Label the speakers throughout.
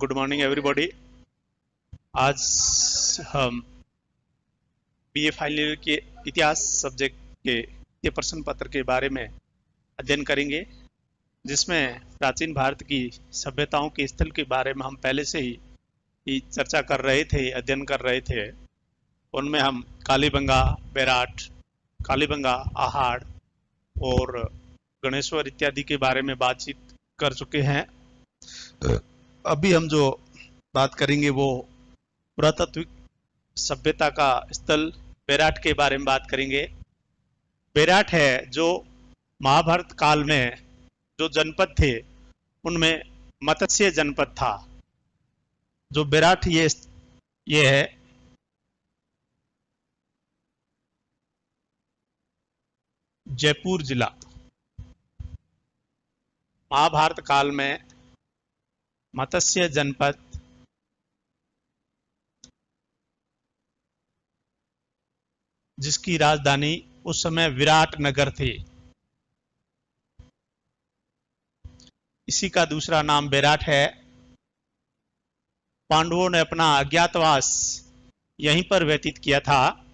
Speaker 1: Good morning everybody. आज हम BA final year के इतिहास सब्जेक्ट के ये प्रश्न पत्र के बारे में अध्ययन करेंगे, जिसमें प्राचीन भारत की सभ्यताओं के स्थल के बारे में हम पहले से ही चर्चा कर रहे थे, अध्ययन कर रहे थे। उनमें हम कालीबंगा, बेराट, कालीबंगा, आहाड़ और गणेश्वर इत्यादि के बारे में बातचीत कर चुके हैं। अभी हम जो बात करेंगे वो पुरातात्विक सभ्यता का स्थल बेराट के बारे में बात करेंगे। बेराट है जो महाभारत काल में जो जनपद थे उनमें मत्स्य जनपद था। जो बेराट ये है जयपुर जिला। महाभारत काल में मत्स्य जनपद जिसकी राजधानी उस समय विराट नगर थी, इसी का दूसरा नाम बेराट है। पांडवों ने अपना अज्ञातवास यहीं पर व्यतीत किया था।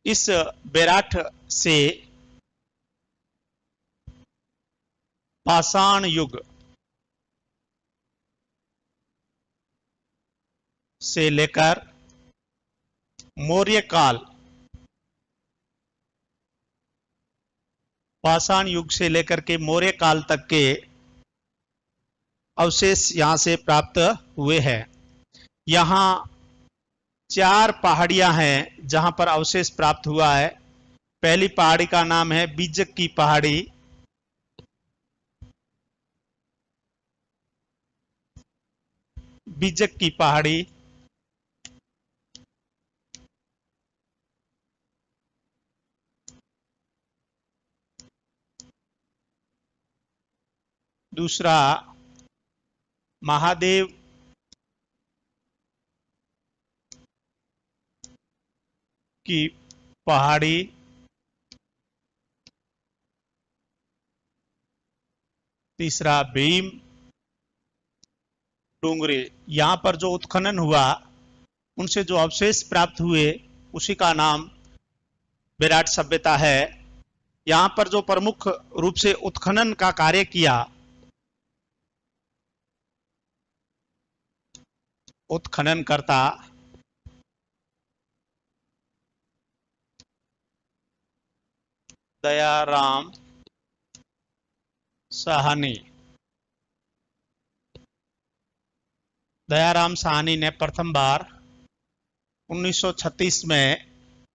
Speaker 1: इस बेराट से पाषाण युग से लेकर मौर्य काल, पाषाण युग से लेकर के मौर्य काल तक के अवशेष यहां से प्राप्त हुए हैं। यहां 4 पहाड़ियां हैं जहां पर अवशेष प्राप्त हुआ है। पहली पहाड़ी का नाम है बीजक की पहाड़ी, बीजक की पहाड़ी। दूसरा महादेव की पहाड़ी, तीसरा भीम डोंगरे। यहां पर जो उत्खनन हुआ उनसे जो अवशेष प्राप्त हुए उसी का नाम बेराट सभ्यता है। यहां पर जो प्रमुख रूप से उत्खनन का कार्य किया, उत्खननकर्ता दयाराम साहनी। दयाराम साहनी ने प्रथम बार 1936 में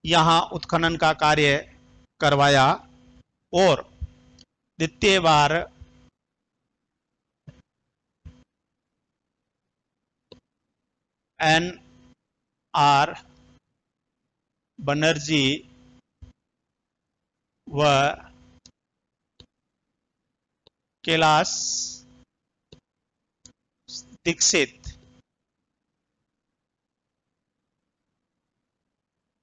Speaker 1: यहां उत्खनन का कार्य करवाया और द्वितीय बार NR बनर्जी व कैलाश दीक्षित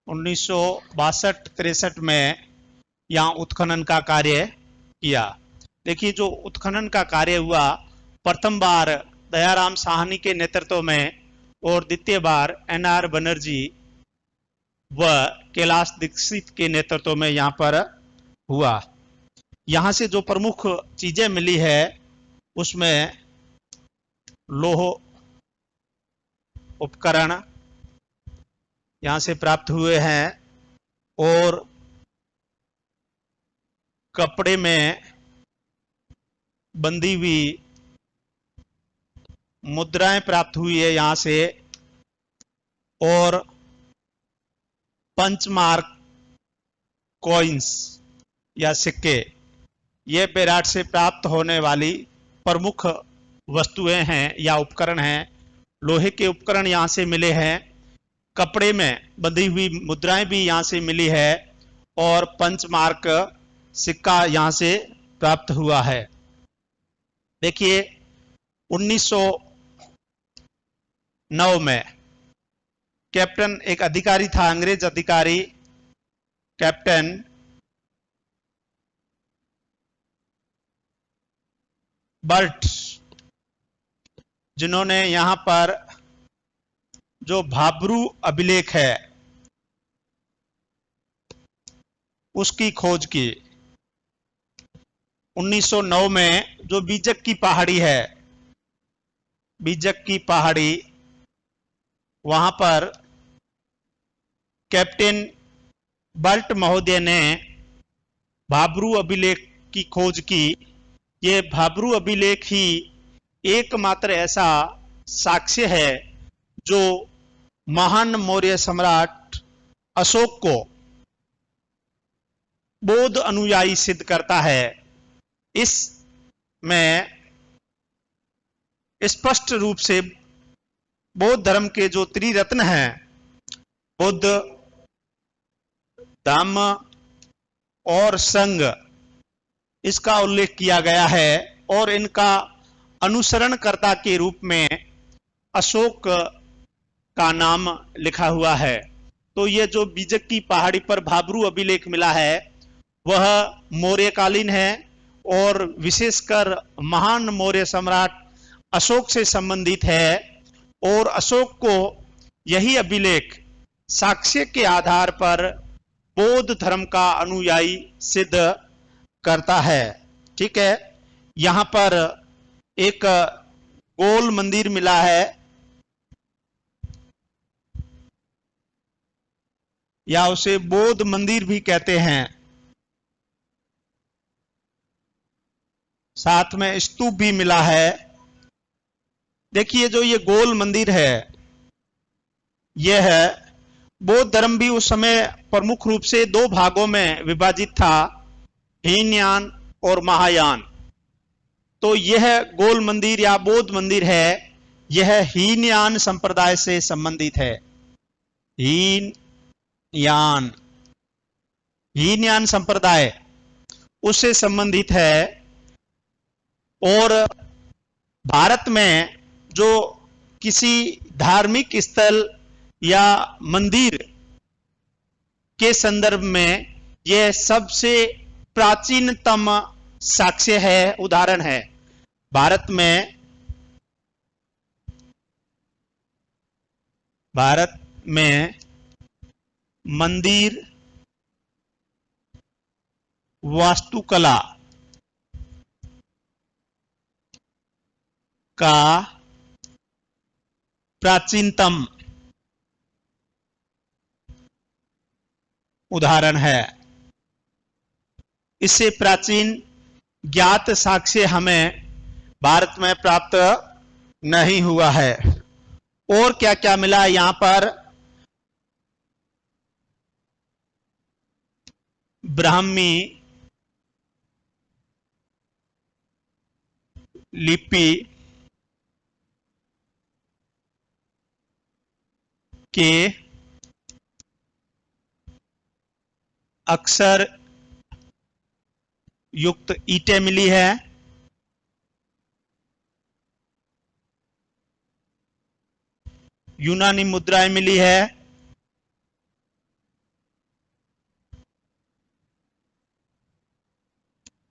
Speaker 1: 1962-63 में यहां उत्खनन का कार्य किया। देखिए, जो उत्खनन का कार्य हुआ प्रथम बार दयाराम साहनी के नेतृत्व में और द्वितीय बार NR बनर्जी व कैलाश दीक्षित के नेतृत्व में यहां पर हुआ। यहां से जो प्रमुख चीजें मिली है उसमें लोह उपकरण यहां से प्राप्त हुए हैं और कपड़े में बंधी हुई मुद्राएं प्राप्त हुई है यहां से, और पंचमार्क कॉइन्स या सिक्के, ये बेराट से प्राप्त होने वाली प्रमुख वस्तुएं हैं या उपकरण हैं। लोहे के उपकरण यहां से मिले हैं, कपड़े में बंधी हुई मुद्राएं भी यहां से मिली है और पंचमार्क सिक्का यहां से प्राप्त हुआ है। देखिए, 1909 में कैप्टन, एक अधिकारी था, अंग्रेज अधिकारी कैप्टन बर्ट, जिन्होंने यहां पर जो भाब्रू अभिलेख है उसकी खोज की। 1909 में जो बीजक की पहाड़ी है, बीजक की पहाड़ी, वहां पर कैप्टन बर्ट महोदय ने भाब्रू अभिलेख की खोज की। ये भाब्रू अभिलेख ही एकमात्र ऐसा साक्ष्य है जो महान मौर्य सम्राट अशोक को बौद्ध अनुयायी सिद्ध करता है। इसमें स्पष्ट रूप से बौद्ध धर्म के जो त्रिरत्न हैं, बुद्ध, धम्म और संघ, इसका उल्लेख किया गया है और इनका अनुसरणकर्ता के रूप में अशोक का नाम लिखा हुआ है। तो ये जो बीजक की पहाड़ी पर भाब्रू अभिलेख मिला है वह मौर्यकालीन है और विशेषकर महान मौर्य सम्राट अशोक से संबंधित है। और अशोक को यही अभिलेख साक्ष्य के आधार पर बौद्ध धर्म का अनुयायी सिद्ध करता है। ठीक है, यहां पर एक गोल मंदिर मिला है, या उसे बौद्ध मंदिर भी कहते हैं। साथ में स्तूप भी मिला है। देखिए जो ये गोल मंदिर है, यह है बौद्ध धर्म भी उस समय प्रमुख रूप से दो भागों में विभाजित था, हीनयान और महायान। तो यह गोल मंदिर या बौद्ध मंदिर है, यह हीनयान संप्रदाय से संबंधित है। हीनयान संप्रदाय उससे संबंधित है। और भारत में जो किसी धार्मिक स्थल या मंदिर के संदर्भ में यह सबसे प्राचीनतम साक्ष्य है, उदाहरण है। भारत में मंदिर वास्तुकला का प्राचीनतम उदाहरण है। इससे प्राचीन ज्ञात साक्ष्य हमें भारत में प्राप्त नहीं हुआ है। और क्या क्या मिला यहां पर? ब्राह्मी लिपि के अक्षर युक्त ईंटें मिली है। यूनानी मुद्राएं मिली है।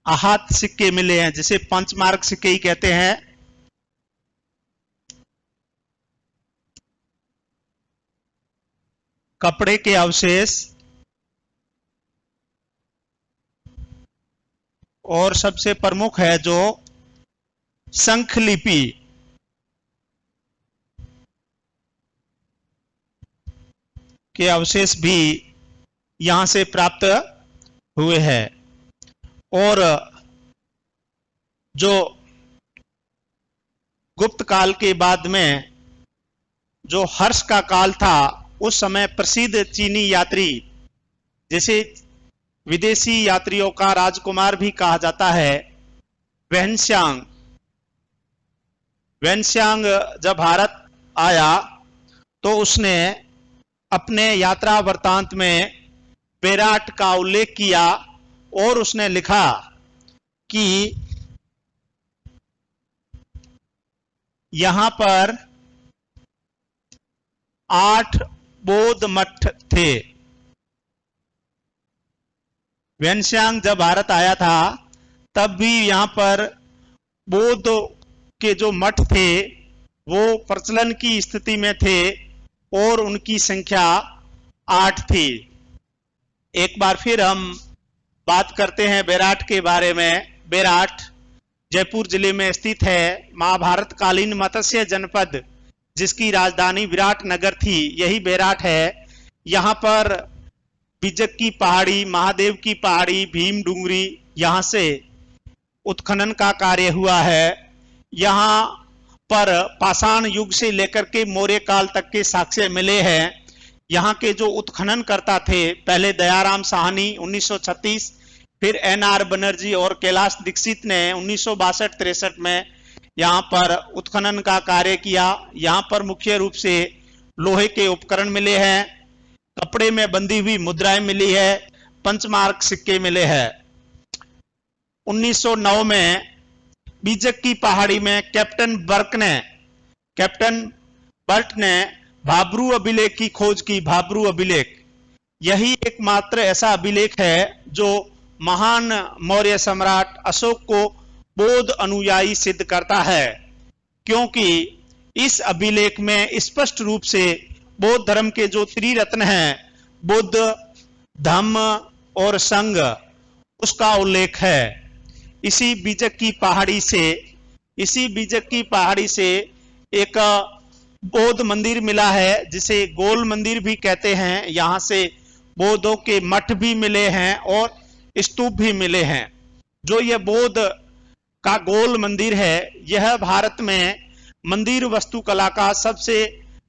Speaker 1: आहत सिक्के मिले हैं, जिसे पंचमार्क सिक्के ही कहते हैं। कपड़े के अवशेष और सबसे प्रमुख है जो शंख लिपि के अवशेष भी यहां से प्राप्त हुए हैं। और जो गुप्त काल के बाद में जो हर्ष का काल था, उस समय प्रसिद्ध चीनी यात्री, जिसे विदेशी यात्रियों का राजकुमार भी कहा जाता है, वेनस्यांग जब भारत आया तो उसने अपने यात्रा वृत्तांत में बेराट का उल्लेख किया और उसने लिखा कि यहां पर 8 बौद्ध मठ थे। वेनस्यांग जब भारत आया था तब भी यहां पर बौद्ध के जो मठ थे वो प्रचलन की स्थिति में थे और उनकी संख्या 8 थी। एक बार फिर हम बात करते हैं बेराट के बारे में। बेराट जयपुर जिले में स्थित है। महाभारत कालीन मत्स्य जनपद जिसकी राजधानी विराट नगर थी, यही बेराट है। यहाँ पर बिजक की पहाड़ी, महादेव की पहाड़ी, भीम डूंगरी, यहाँ से उत्खनन का कार्य हुआ है। यहाँ पर पाषाण युग से लेकर के मौर्य काल तक के साक्ष्य मिले हैं। यहाँ के जो उत्खनन करता थे, पहले दयाराम साहनी 1936, फिर NR बनर्जी और कैलाश दीक्षित ने 1962-63 में यहाँ पर उत्खनन का कार्य किया। यहाँ पर मुख्य रूप से लोहे के उपकरण मिले हैं, कपड़े में बंधी हुई मुद्राएं मिली है, पंचमार्क सिक्के मिले हैं। 1909 में बीजक की पहाड़ी में कैप्टन बर्ट ने भाब्रू अभिलेख की खोज की। भाब्रू अभिलेख यही एकमात्र ऐसा अभिलेख है जो महान मौर्य सम्राट अशोक को बौद्ध अनुयायी सिद्ध करता है, क्योंकि इस अभिलेख में स्पष्ट रूप से बौद्ध धर्म के जो त्रिरत्न हैं, बुद्ध, धम्म और संघ, उसका उल्लेख है। इसी बीजक की पहाड़ी से एक बौद्ध मंदिर मिला है, जिसे गोल मंदिर भी कहते हैं। यहाँ से बौद्धों के मठ भी मिले हैं और स्तूप भी मिले हैं। जो यह बौद्ध का गोल मंदिर है, यह भारत में मंदिर वास्तुकला का सबसे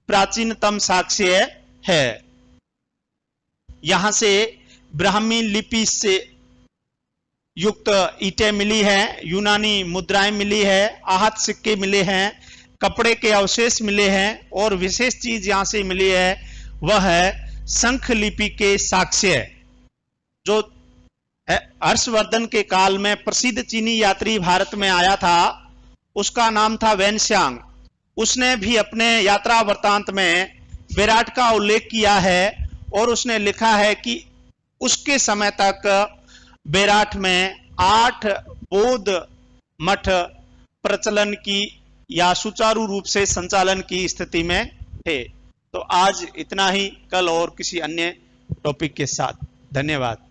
Speaker 1: प्राचीनतम साक्ष्य है। यहाँ से ब्राह्मी लिपि से युक्त ईंटें मिली हैं, यूनानी मुद्राएं मिली है, आहत सिक्के मिले हैं, कपड़े के अवशेष मिले हैं, और विशेष चीज यहां से मिली है वह है शंख लिपि के साक्ष्य। जो हर्षवर्धन के काल में प्रसिद्ध चीनी यात्री भारत में आया था, उसका नाम था वैनस्यांग। उसने भी अपने यात्रा वृत्तांत में बेराट का उल्लेख किया है और उसने लिखा है कि उसके समय तक बेराट में 8 बौद्ध मठ प्रचलन की या सुचारू रूप से संचालन की स्थिति में थे। तो आज इतना ही, कल और किसी अन्य टॉपिक के साथ। धन्यवाद।